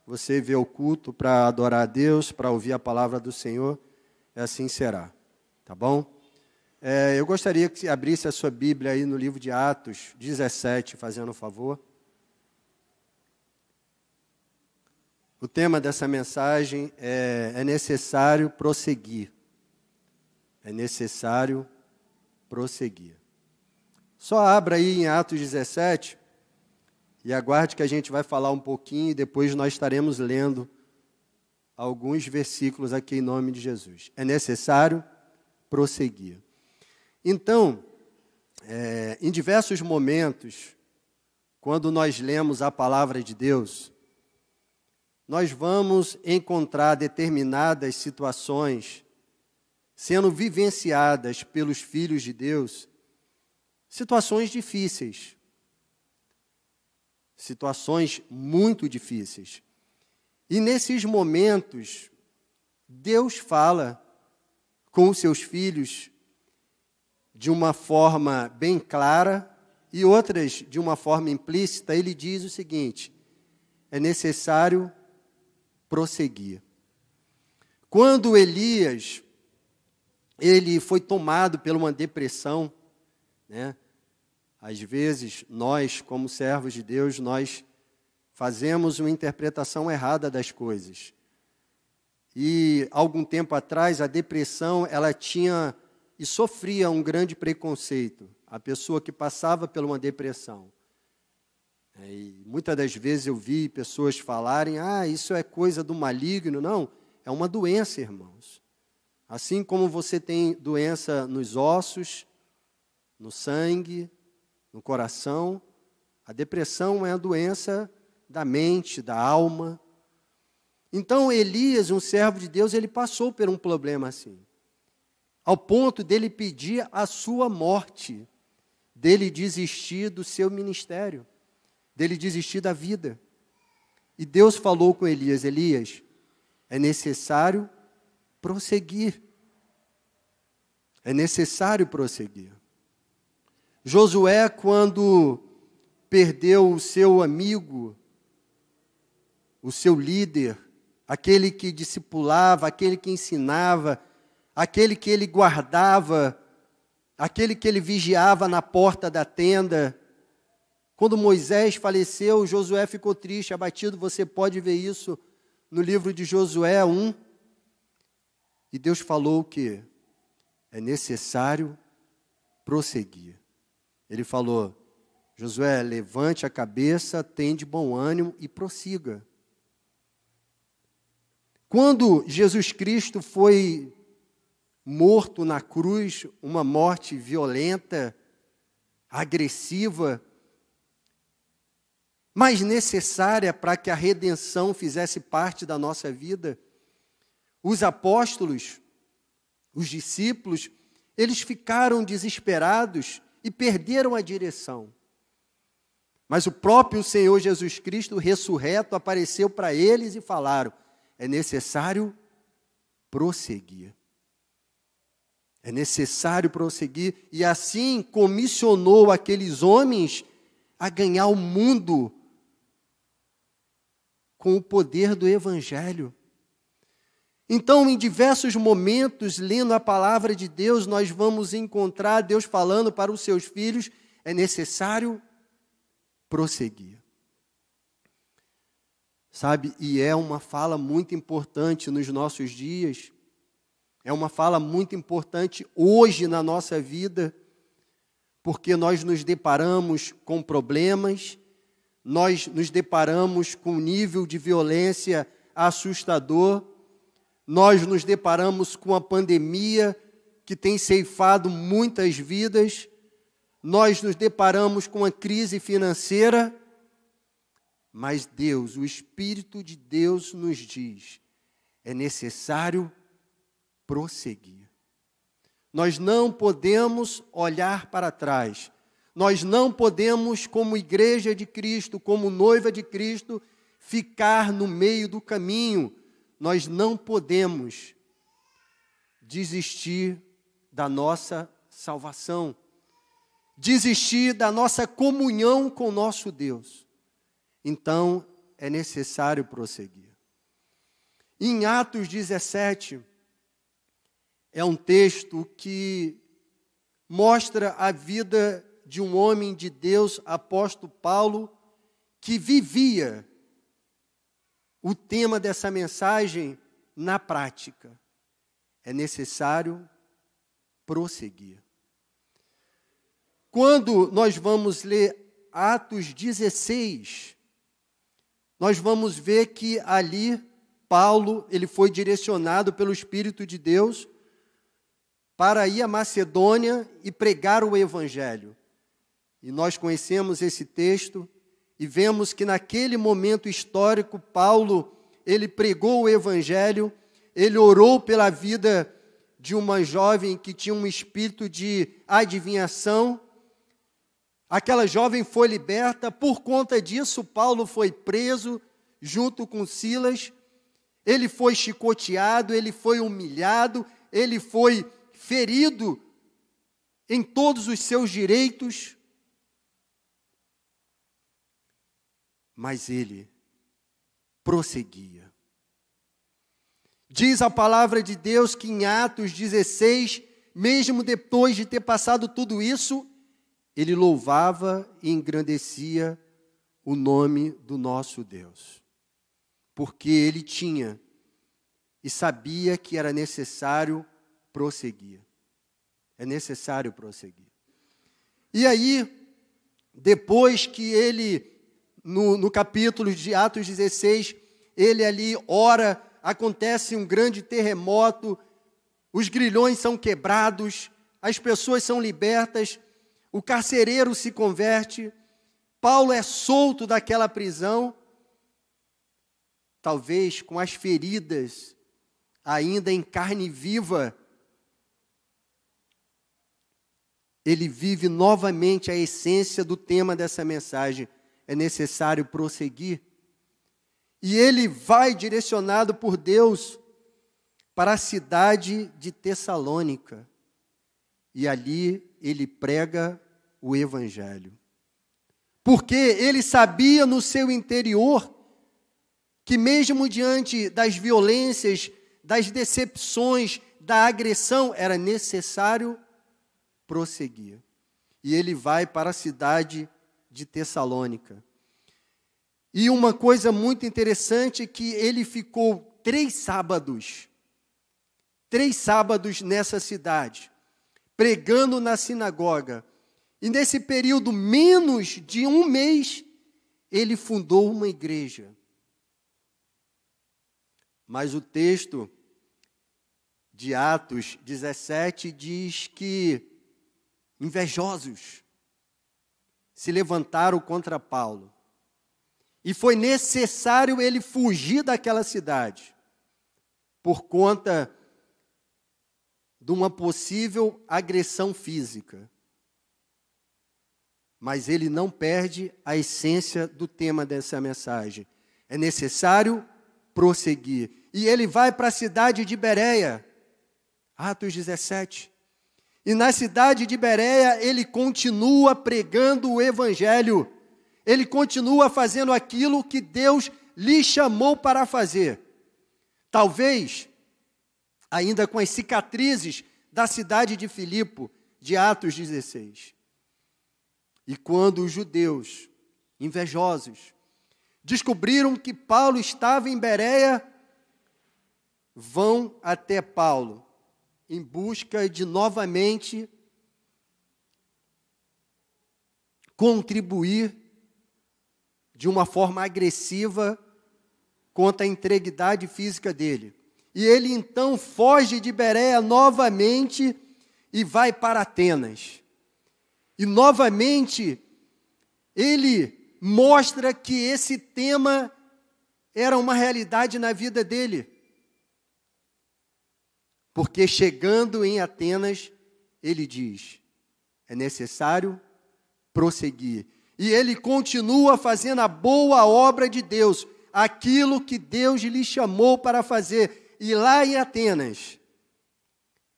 você vê o culto para adorar a Deus, para ouvir a palavra do Senhor, assim será, tá bom? Eu gostaria que abrisse a sua Bíblia aí no livro de Atos 17, fazendo um favor. O tema dessa mensagem é necessário prosseguir. É necessário prosseguir. Só abra aí em Atos 17 e aguarde que a gente vai falar um pouquinho e depois nós estaremos lendo alguns versículos aqui em nome de Jesus. É necessário prosseguir. Então, em diversos momentos, quando nós lemos a palavra de Deus, nós vamos encontrar determinadas situações sendo vivenciadas pelos filhos de Deus, situações difíceis, situações muito difíceis. E nesses momentos, Deus fala com os seus filhos de uma forma bem clara e outras de uma forma implícita. Ele diz o seguinte: é necessário prosseguir. Quando Elias, ele foi tomado por uma depressão, né? Às vezes, nós, como servos de Deus, nós fazemos uma interpretação errada das coisas. E, algum tempo atrás, a depressão, ela tinha e sofria um grande preconceito. A pessoa que passava por uma depressão. E muitas das vezes eu vi pessoas falarem, isso é coisa do maligno. Não, é uma doença, irmãos. Assim como você tem doença nos ossos, no sangue, no coração, a depressão é a doença da mente, da alma. Então, Elias, um servo de Deus, ele passou por um problema assim, ao ponto dele pedir a sua morte, dele desistir do seu ministério, dele desistir da vida. E Deus falou com Elias: Elias, é necessário prosseguir. É necessário prosseguir. Josué, quando perdeu o seu amigo, o seu líder, aquele que discipulava, aquele que ensinava, aquele que ele guardava, aquele que ele vigiava na porta da tenda. Quando Moisés faleceu, Josué ficou triste, abatido. Você pode ver isso no livro de Josué 1. E Deus falou que é necessário prosseguir. Ele falou: Josué, levante a cabeça, tenha de bom ânimo e prossiga. Quando Jesus Cristo foi morto na cruz, uma morte violenta, agressiva, mas necessária para que a redenção fizesse parte da nossa vida, os apóstolos, os discípulos, eles ficaram desesperados e perderam a direção. Mas o próprio Senhor Jesus Cristo, ressurreto, apareceu para eles e falaram: é necessário prosseguir. É necessário prosseguir. E assim comissionou aqueles homens a ganhar o mundo com o poder do Evangelho. Então, em diversos momentos, lendo a palavra de Deus, nós vamos encontrar Deus falando para os seus filhos: é necessário prosseguir. Sabe, e é uma fala muito importante nos nossos dias, é uma fala muito importante hoje na nossa vida, porque nós nos deparamos com problemas, nós nos deparamos com um nível de violência assustador, nós nos deparamos com a pandemia que tem ceifado muitas vidas, nós nos deparamos com a crise financeira, mas Deus, o Espírito de Deus nos diz: é necessário prosseguir. Nós não podemos olhar para trás, nós não podemos, como igreja de Cristo, como noiva de Cristo, ficar no meio do caminho. Nós não podemos desistir da nossa salvação, desistir da nossa comunhão com o nosso Deus. Então, é necessário prosseguir. Em Atos 17, é um texto que mostra a vida de um homem de Deus, apóstolo Paulo, que vivia o tema dessa mensagem na prática. É necessário prosseguir. Quando nós vamos ler Atos 16, nós vamos ver que ali Paulo, ele foi direcionado pelo Espírito de Deus para ir à Macedônia e pregar o Evangelho. E nós conhecemos esse texto e vemos que naquele momento histórico, Paulo, ele pregou o Evangelho, ele orou pela vida de uma jovem que tinha um espírito de adivinhação. Aquela jovem foi liberta, por conta disso, Paulo foi preso junto com Silas, ele foi chicoteado, ele foi humilhado, ele foi ferido em todos os seus direitos, mas ele prosseguia. Diz a palavra de Deus que em Atos 16, mesmo depois de ter passado tudo isso, ele louvava e engrandecia o nome do nosso Deus, porque ele tinha e sabia que era necessário prosseguir. É necessário prosseguir. E aí, depois que ele, no capítulo de Atos 16, ele ali ora, acontece um grande terremoto, os grilhões são quebrados, as pessoas são libertas, o carcereiro se converte, Paulo é solto daquela prisão, talvez com as feridas ainda em carne viva, ele vive novamente a essência do tema dessa mensagem. É necessário prosseguir. E ele vai direcionado por Deus para a cidade de Tessalônica. E ali ele prega o Evangelho. Porque ele sabia no seu interior que mesmo diante das violências, das decepções, da agressão, era necessário prosseguir. E ele vai para a cidade de Tessalônica. E uma coisa muito interessante é que ele ficou 3 sábados nessa cidade, pregando na sinagoga. E nesse período, menos de um mês, ele fundou uma igreja. Mas o texto de Atos 17 diz que invejosos se levantaram contra Paulo. E foi necessário ele fugir daquela cidade, por conta de uma possível agressão física. Mas ele não perde a essência do tema dessa mensagem. É necessário prosseguir. E ele vai para a cidade de Bereia, Atos 17. E na cidade de Bereia, ele continua pregando o Evangelho. Ele continua fazendo aquilo que Deus lhe chamou para fazer. Talvez, ainda com as cicatrizes da cidade de Filipe, de Atos 16. E quando os judeus, invejosos, descobriram que Paulo estava em Bereia, vão até Paulo, em busca de novamente contribuir de uma forma agressiva contra a integridade física dele. E ele então foge de Bereia novamente e vai para Atenas. E novamente ele mostra que esse tema era uma realidade na vida dele. Porque chegando em Atenas, ele diz, é necessário prosseguir. E ele continua fazendo a boa obra de Deus, aquilo que Deus lhe chamou para fazer. E lá em Atenas,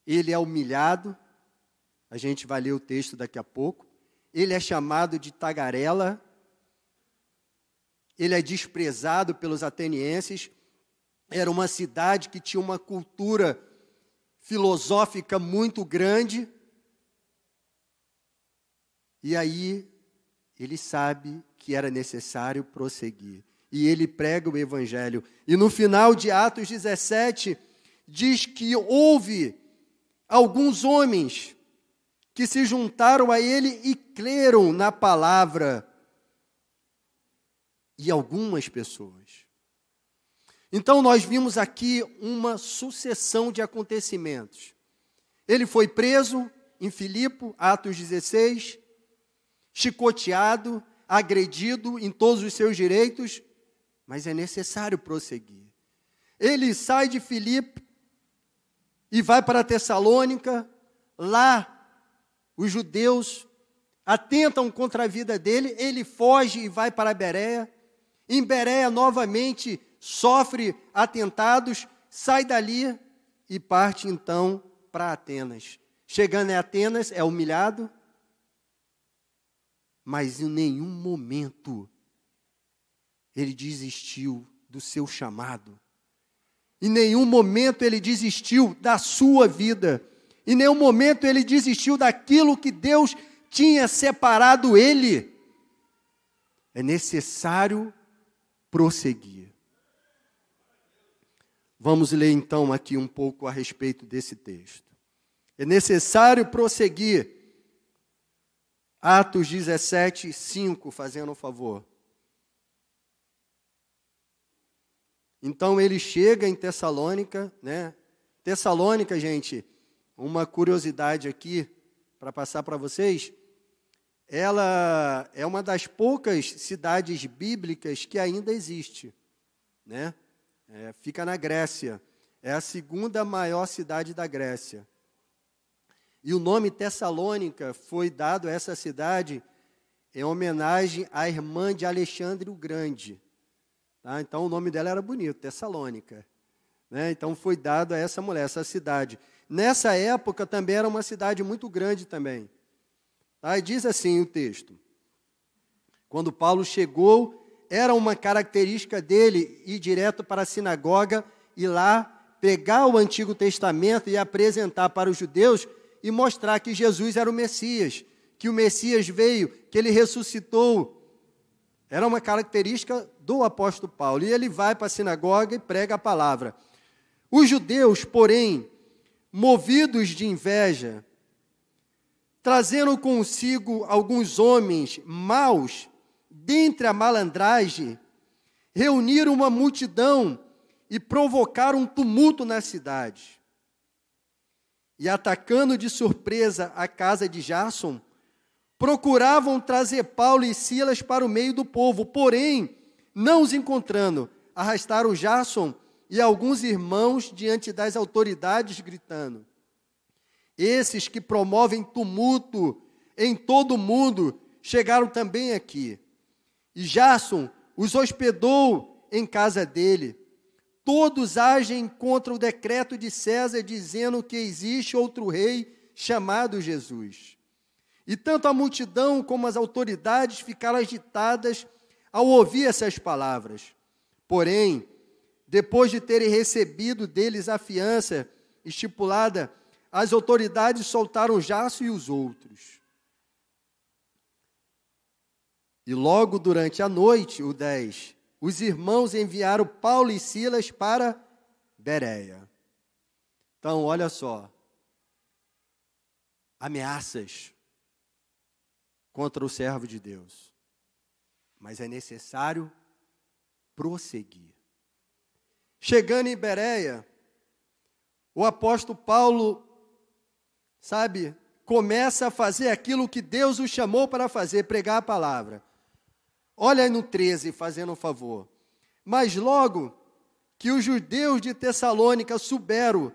ele é humilhado, a gente vai ler o texto daqui a pouco, ele é chamado de tagarela, ele é desprezado pelos atenienses. Era uma cidade que tinha uma cultura filosófica muito grande. E aí, ele sabe que era necessário prosseguir. E ele prega o Evangelho. E no final de Atos 17, diz que houve alguns homens que se juntaram a ele e creram na palavra. E algumas pessoas. Então, nós vimos aqui uma sucessão de acontecimentos. Ele foi preso em Filipe, Atos 16, chicoteado, agredido em todos os seus direitos, mas é necessário prosseguir. Ele sai de Filipe e vai para Tessalônica. Lá, os judeus atentam contra a vida dele, ele foge e vai para Bereia. Em Bereia, novamente, sofre atentados, sai dali e parte, então, para Atenas. Chegando em Atenas, é humilhado, mas em nenhum momento ele desistiu do seu chamado. Em nenhum momento ele desistiu da sua vida. Em nenhum momento ele desistiu daquilo que Deus tinha separado ele. É necessário prosseguir. Vamos ler então aqui um pouco a respeito desse texto. É necessário prosseguir. Atos 17, 5, fazendo um favor. Então ele chega em Tessalônica, né? Tessalônica, gente, uma curiosidade aqui para passar para vocês, ela é uma das poucas cidades bíblicas que ainda existe, né? Fica na Grécia, é a segunda maior cidade da Grécia. E o nome Tessalônica foi dado a essa cidade em homenagem à irmã de Alexandre o Grande. Tá? Então, o nome dela era bonito, Tessalônica. Né? Então, foi dado a essa mulher, essa cidade. Nessa época, também era uma cidade muito grande também. Tá? E diz assim o texto. Quando Paulo chegou, era uma característica dele ir direto para a sinagoga e lá pegar o Antigo Testamento e apresentar para os judeus e mostrar que Jesus era o Messias, que o Messias veio, que ele ressuscitou. Era uma característica do apóstolo Paulo. E ele vai para a sinagoga e prega a palavra. Os judeus, porém, movidos de inveja, trazendo consigo alguns homens maus, dentre a malandragem, reuniram uma multidão e provocaram um tumulto na cidade. E atacando de surpresa a casa de Jasson, procuravam trazer Paulo e Silas para o meio do povo, porém, não os encontrando, arrastaram Jasson e alguns irmãos diante das autoridades, gritando: esses que promovem tumulto em todo o mundo chegaram também aqui. E Jasson os hospedou em casa dele. Todos agem contra o decreto de César, dizendo que existe outro rei chamado Jesus. E tanto a multidão como as autoridades ficaram agitadas ao ouvir essas palavras. Porém, depois de terem recebido deles a fiança estipulada, as autoridades soltaram Jasson e os outros. E logo durante a noite, o 10, os irmãos enviaram Paulo e Silas para Bereia. Então, olha só. Ameaças contra o servo de Deus. Mas é necessário prosseguir. Chegando em Bereia, o apóstolo Paulo, começa a fazer aquilo que Deus o chamou para fazer, pregar a palavra. Olha aí no 13, fazendo um favor. Mas logo que os judeus de Tessalônica souberam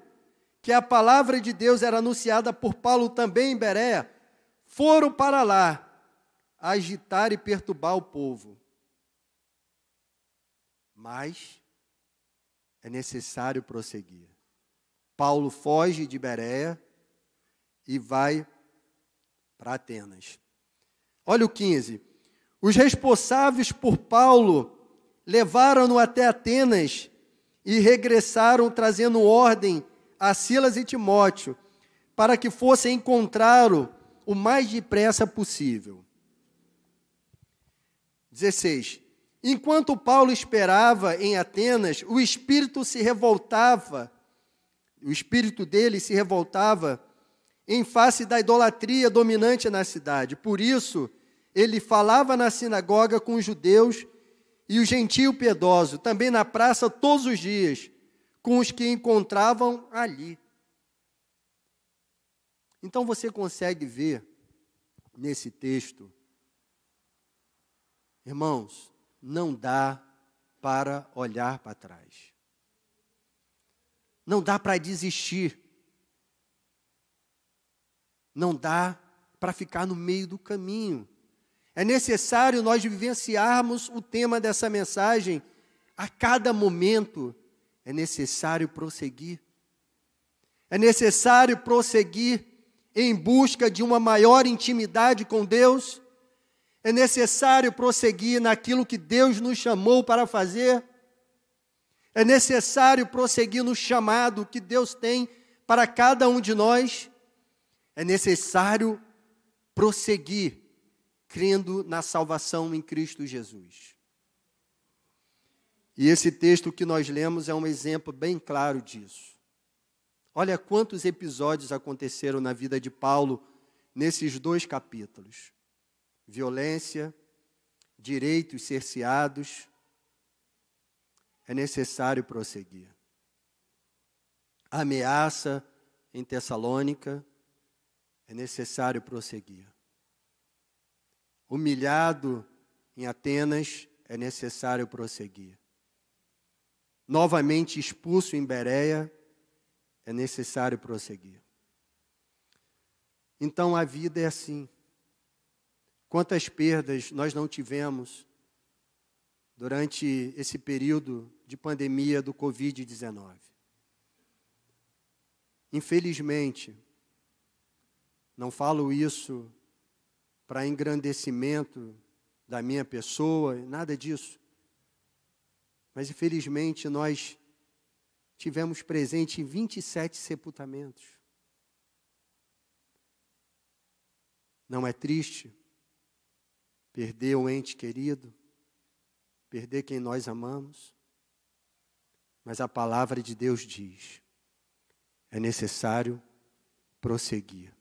que a palavra de Deus era anunciada por Paulo também em Bereia, foram para lá agitar e perturbar o povo. Mas é necessário prosseguir. Paulo foge de Bereia e vai para Atenas. Olha o 15. Os responsáveis por Paulo levaram-no até Atenas e regressaram trazendo ordem a Silas e Timóteo para que fossem encontrá-lo o mais depressa possível. 16. Enquanto Paulo esperava em Atenas, o espírito dele se revoltava em face da idolatria dominante na cidade. Por isso, ele falava na sinagoga com os judeus e o gentio piedoso, também na praça todos os dias, com os que encontravam ali. Então você consegue ver nesse texto, irmãos, não dá para olhar para trás. Não dá para desistir. Não dá para ficar no meio do caminho. É necessário nós vivenciarmos o tema dessa mensagem a cada momento. É necessário prosseguir. É necessário prosseguir em busca de uma maior intimidade com Deus. É necessário prosseguir naquilo que Deus nos chamou para fazer. É necessário prosseguir no chamado que Deus tem para cada um de nós. É necessário prosseguir crendo na salvação em Cristo Jesus. E esse texto que nós lemos é um exemplo bem claro disso. Olha quantos episódios aconteceram na vida de Paulo nesses 2 capítulos. Violência, direitos cerceados. É necessário prosseguir. Ameaça em Tessalônica. É necessário prosseguir. Humilhado em Atenas. É necessário prosseguir. Novamente expulso em Bereia. É necessário prosseguir. Então a vida é assim. Quantas perdas nós não tivemos durante esse período de pandemia do Covid-19. Infelizmente, não falo isso para engrandecimento da minha pessoa, nada disso. Mas, infelizmente, nós tivemos presente em 27 sepultamentos. Não é triste perder um ente querido? Perder quem nós amamos? Mas a palavra de Deus diz, é necessário prosseguir.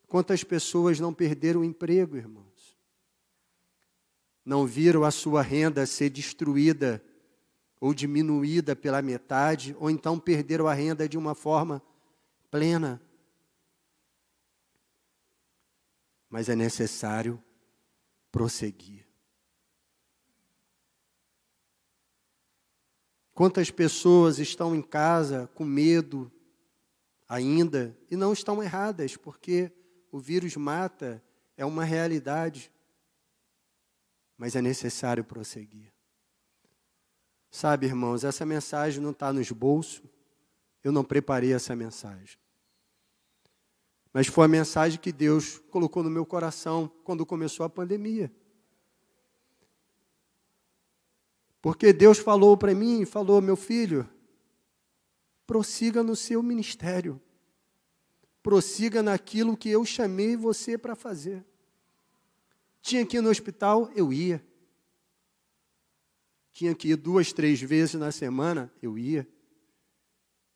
Quantas pessoas não perderam o emprego, irmãos? Não viram a sua renda ser destruída ou diminuída pela metade, ou então perderam a renda de uma forma plena. Mas é necessário prosseguir. Quantas pessoas estão em casa com medo ainda e não estão erradas, porque o vírus mata, é uma realidade. Mas é necessário prosseguir. Sabe, irmãos, essa mensagem não está nos bolsos. Eu não preparei essa mensagem. Mas foi a mensagem que Deus colocou no meu coração quando começou a pandemia. Porque Deus falou para mim, falou, meu filho, prossiga no seu ministério. Prossiga naquilo que eu chamei você para fazer. Tinha que ir no hospital, eu ia. Tinha que ir 2, 3 vezes na semana, eu ia.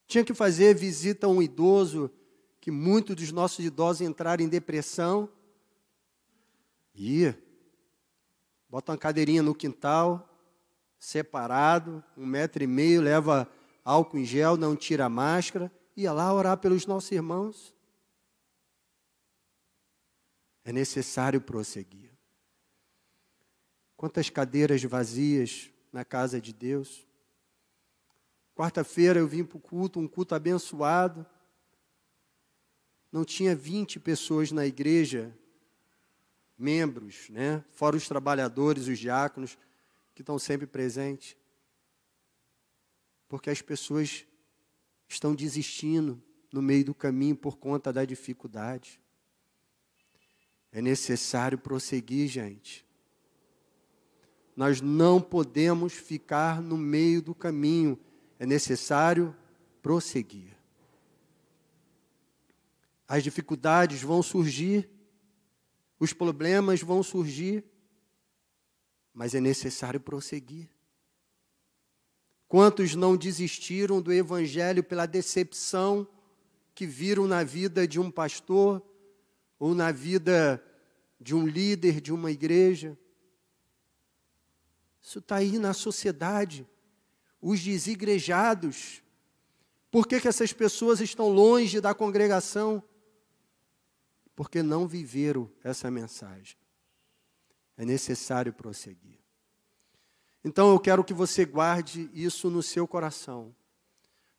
Tinha que fazer visita a um idoso, que muitos dos nossos idosos entraram em depressão. Ia. Bota uma cadeirinha no quintal, separado, 1,5 m, leva álcool em gel, não tira a máscara, ia lá orar pelos nossos irmãos. É necessário prosseguir. Quantas cadeiras vazias na casa de Deus. Quarta-feira eu vim para o culto, um culto abençoado. Não tinha 20 pessoas na igreja, membros, né? Fora os trabalhadores, os diáconos, que estão sempre presentes. Porque as pessoas estão desistindo no meio do caminho por conta da dificuldade. É necessário prosseguir, gente. Nós não podemos ficar no meio do caminho. É necessário prosseguir. As dificuldades vão surgir, os problemas vão surgir, mas é necessário prosseguir. Quantos não desistiram do Evangelho pela decepção que viram na vida de um pastor ou na vida de um líder de uma igreja? Isso está aí na sociedade. Os desigrejados. Por que essas pessoas estão longe da congregação? Porque não viveram essa mensagem. É necessário prosseguir. Então eu quero que você guarde isso no seu coração.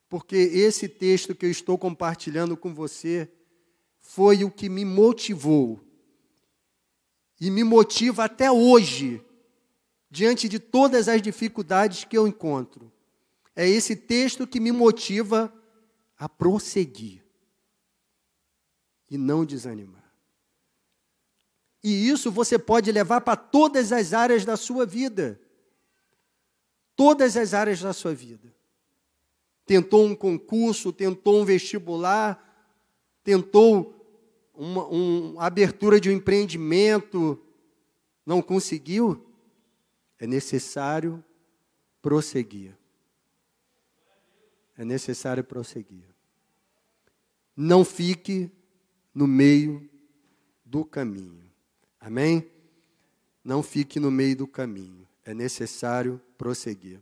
Porque esse texto que eu estou compartilhando com você foi o que me motivou. E me motiva até hoje, diante de todas as dificuldades que eu encontro. É esse texto que me motiva a prosseguir e não desanimar. E isso você pode levar para todas as áreas da sua vida. Todas as áreas da sua vida. Tentou um concurso, tentou um vestibular, tentou uma abertura de um empreendimento, não conseguiu? É necessário prosseguir. É necessário prosseguir. Não fique no meio do caminho. Amém? Não fique no meio do caminho. É necessário prosseguir.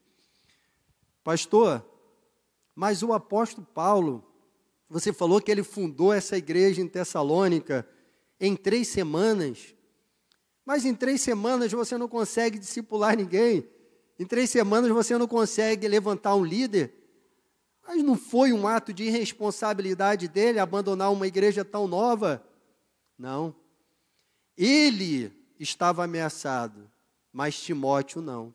Pastor, mas o apóstolo Paulo, você falou que ele fundou essa igreja em Tessalônica em 3 semanas. Mas em 3 semanas você não consegue discipular ninguém. Em 3 semanas você não consegue levantar um líder. Mas não foi um ato de irresponsabilidade dele abandonar uma igreja tão nova? Não. Ele estava ameaçado, mas Timóteo não.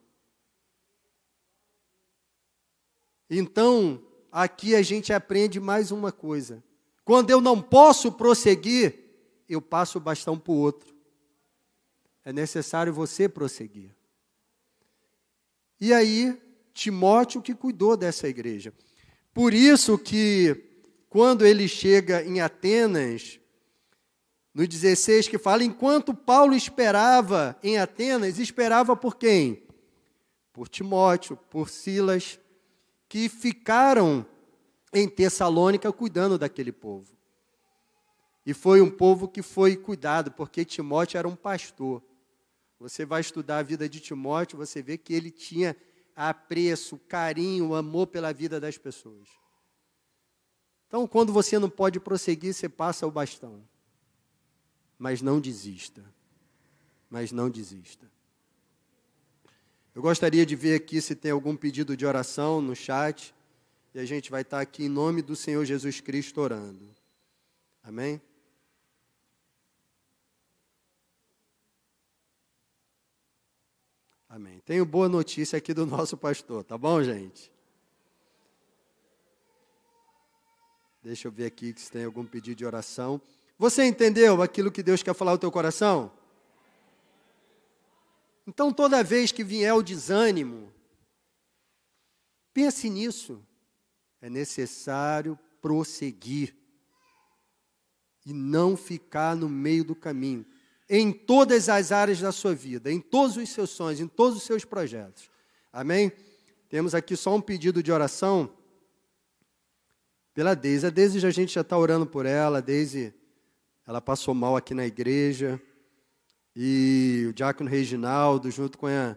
Então, aqui a gente aprende mais uma coisa. Quando eu não posso prosseguir, eu passo o bastão para o outro. É necessário você prosseguir. E aí, Timóteo que cuidou dessa igreja. Por isso que, quando ele chega em Atenas, no 16, que fala, enquanto Paulo esperava em Atenas, esperava por quem? Por Timóteo, por Silas, que ficaram em Tessalônica cuidando daquele povo. E foi um povo que foi cuidado, porque Timóteo era um pastor. Você vai estudar a vida de Timóteo, você vê que ele tinha apreço, carinho, amor pela vida das pessoas. Então, quando você não pode prosseguir, você passa o bastão. Mas não desista. Mas não desista. Eu gostaria de ver aqui se tem algum pedido de oração no chat. E a gente vai estar aqui em nome do Senhor Jesus Cristo orando. Amém? Amém. Tenho boa notícia aqui do nosso pastor, tá bom, gente? Deixa eu ver aqui se tem algum pedido de oração. Você entendeu aquilo que Deus quer falar ao teu coração? Então, toda vez que vier o desânimo, pense nisso. É necessário prosseguir e não ficar no meio do caminho. Em todas as áreas da sua vida, em todos os seus sonhos, em todos os seus projetos. Amém? Temos aqui só um pedido de oração pela Deise. A Deise, a gente já está orando por ela. A Deise, ela passou mal aqui na igreja. E o diácono Reginaldo, junto com a...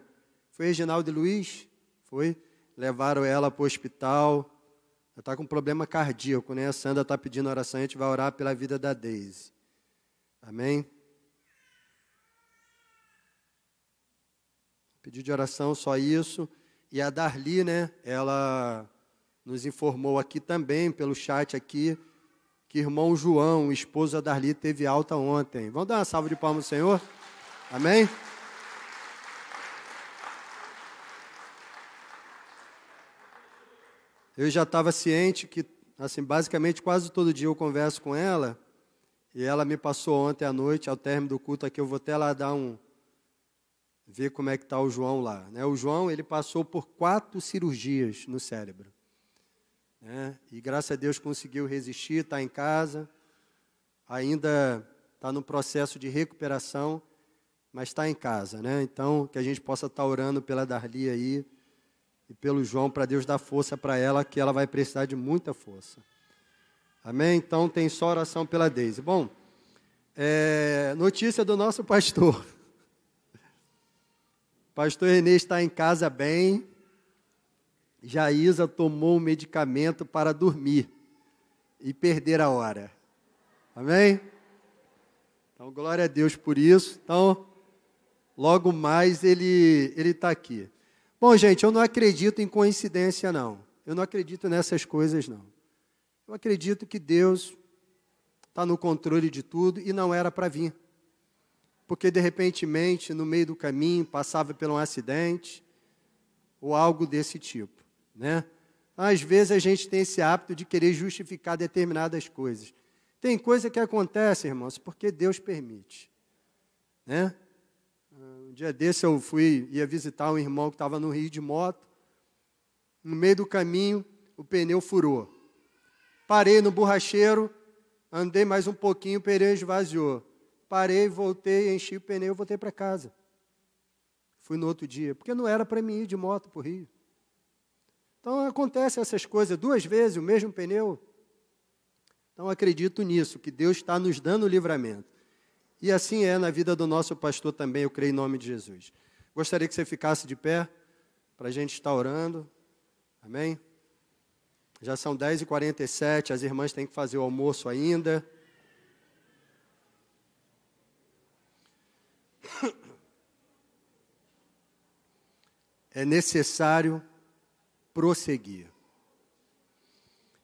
Foi Reginaldo e Luiz? Foi? Levaram ela para o hospital. Ela está com problema cardíaco, né? A Sandra está pedindo oração, a gente vai orar pela vida da Deise. Amém? Pedido de oração, só isso. E a Darli, né? Ela nos informou aqui também, pelo chat aqui, que irmão João, o esposo da Darli, teve alta ontem. Vamos dar uma salva de palmas ao Senhor? Amém? Eu já estava ciente que, assim, basicamente quase todo dia eu converso com ela, e ela me passou ontem à noite, ao término do culto aqui, eu vou até lá dar um ver como é que está o João lá. Né? O João, ele passou por 4 cirurgias no cérebro. Né? E graças a Deus conseguiu resistir, está em casa, ainda está no processo de recuperação, mas está em casa. Né? Então, que a gente possa estar orando pela Darli aí e pelo João, para Deus dar força para ela, que ela vai precisar de muita força. Amém? Então, tem só oração pela Deise. Bom, notícia do nosso pastor. Pastor Renê está em casa bem. Jaísa tomou um medicamento para dormir e perder a hora. Amém? Então, glória a Deus por isso. Então, logo mais ele está aqui. Bom, gente, eu não acredito em coincidência, não. Eu não acredito nessas coisas, não. Eu acredito que Deus está no controle de tudo e não era para vir. Porque, de repentemente, no meio do caminho, passava por um acidente ou algo desse tipo, né? Às vezes a gente tem esse hábito de querer justificar determinadas coisas. Tem coisa que acontece, irmãos, porque Deus permite, né? Um dia desse eu ia visitar um irmão que estava no Rio de moto. No meio do caminho, o pneu furou. Parei no borracheiro, andei mais um pouquinho, o pneu esvaziou. Parei, voltei, enchi o pneu e voltei para casa. Fui no outro dia, porque não era para mim ir de moto para o Rio. Então, acontecem essas coisas 2 vezes, o mesmo pneu. Então, acredito nisso, que Deus está nos dando o livramento. E assim é na vida do nosso pastor também, eu creio em nome de Jesus. Gostaria que você ficasse de pé, para a gente estar orando. Amém? Já são 10h47, as irmãs têm que fazer o almoço ainda. É necessário prosseguir.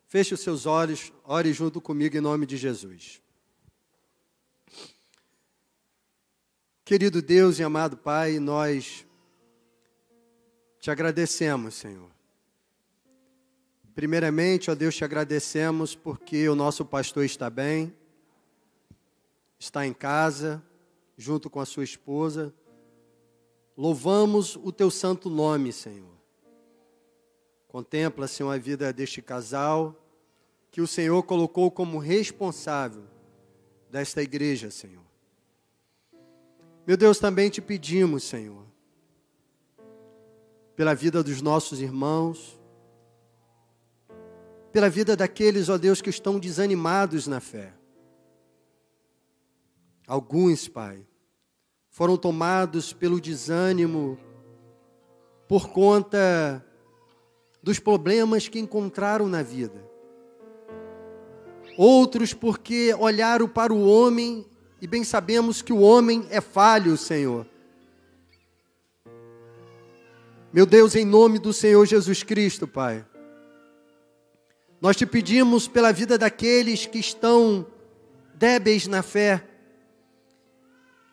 Feche os seus olhos, ore junto comigo em nome de Jesus. Querido Deus e amado Pai, nós te agradecemos, Senhor. Primeiramente, ó Deus, te agradecemos porque o nosso pastor está bem, está em casa, junto com a sua esposa. Louvamos o teu santo nome, Senhor. Contempla, Senhor, a vida deste casal, que o Senhor colocou como responsável desta igreja, Senhor. Meu Deus, também te pedimos, Senhor, pela vida dos nossos irmãos, pela vida daqueles, ó Deus, que estão desanimados na fé. Alguns, Pai, foram tomados pelo desânimo por conta dos problemas que encontraram na vida. Outros porque olharam para o homem e bem sabemos que o homem é falho, Senhor. Meu Deus, em nome do Senhor Jesus Cristo, Pai, nós te pedimos pela vida daqueles que estão débeis na fé,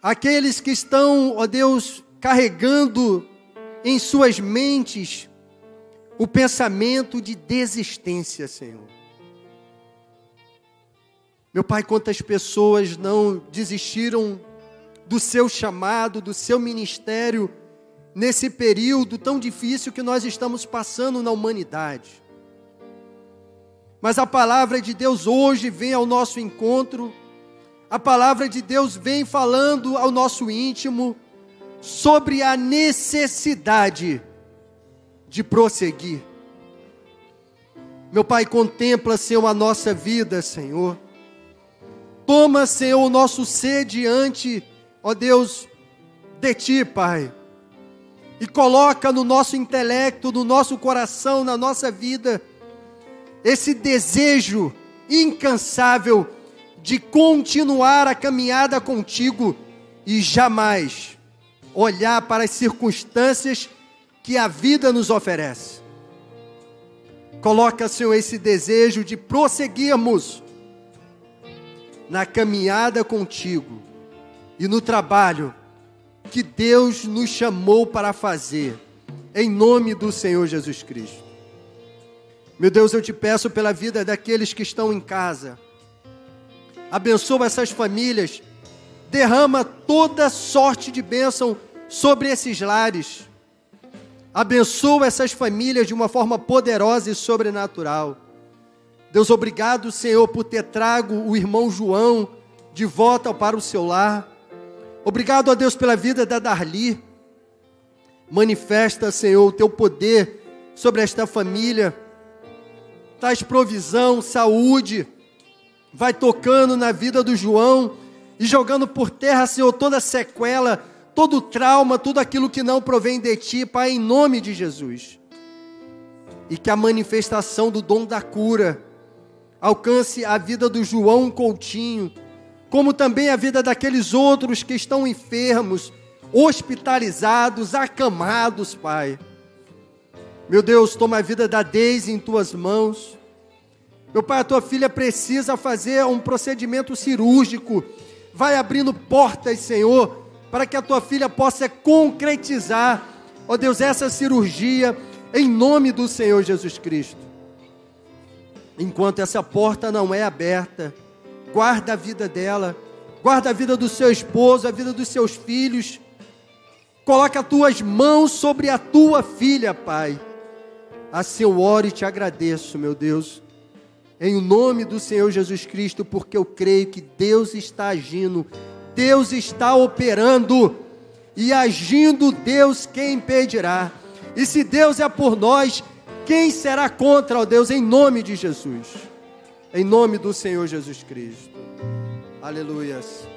aqueles que estão, ó Deus, carregando em suas mentes o pensamento de desistência, Senhor. Meu Pai, quantas pessoas não desistiram do seu chamado, do seu ministério, nesse período tão difícil que nós estamos passando na humanidade. Mas a palavra de Deus hoje vem ao nosso encontro, a palavra de Deus vem falando ao nosso íntimo sobre a necessidade de prosseguir. Meu Pai, contempla, Senhor, a nossa vida, Senhor. Toma, Senhor, o nosso ser diante, ó Deus, de Ti, Pai. E coloca no nosso intelecto, no nosso coração, na nossa vida, esse desejo incansável de continuar a caminhada contigo e jamais olhar para as circunstâncias que a vida nos oferece. Coloca, Senhor, esse desejo de prosseguirmos na caminhada contigo e no trabalho que Deus nos chamou para fazer, em nome do Senhor Jesus Cristo. Meu Deus, eu te peço pela vida daqueles que estão em casa. Abençoa essas famílias, derrama toda sorte de bênção sobre esses lares. Abençoa essas famílias de uma forma poderosa e sobrenatural. Deus, obrigado, Senhor, por ter trago o irmão João de volta para o seu lar. Obrigado, ó Deus, pela vida da Darli. Manifesta, Senhor, o teu poder sobre esta família. Traz provisão, saúde. Vai tocando na vida do João e jogando por terra, Senhor, toda sequela, todo trauma, tudo aquilo que não provém de Ti, Pai, em nome de Jesus. E que a manifestação do dom da cura alcance a vida do João Coutinho, como também a vida daqueles outros que estão enfermos, hospitalizados, acamados, Pai. Meu Deus, toma a vida da Deise em Tuas mãos. Meu Pai, a Tua filha precisa fazer um procedimento cirúrgico. Vai abrindo portas, Senhor, para que a Tua filha possa concretizar, ó Deus, essa cirurgia, em nome do Senhor Jesus Cristo. Enquanto essa porta não é aberta, guarda a vida dela, guarda a vida do seu esposo, a vida dos seus filhos. Coloca as Tuas mãos sobre a Tua filha, Pai. Assim eu oro e Te agradeço, meu Deus, em nome do Senhor Jesus Cristo, porque eu creio que Deus está agindo, Deus está operando, e agindo Deus, quem impedirá? E se Deus é por nós, quem será contra, ó Deus, em nome de Jesus, em nome do Senhor Jesus Cristo. Aleluias.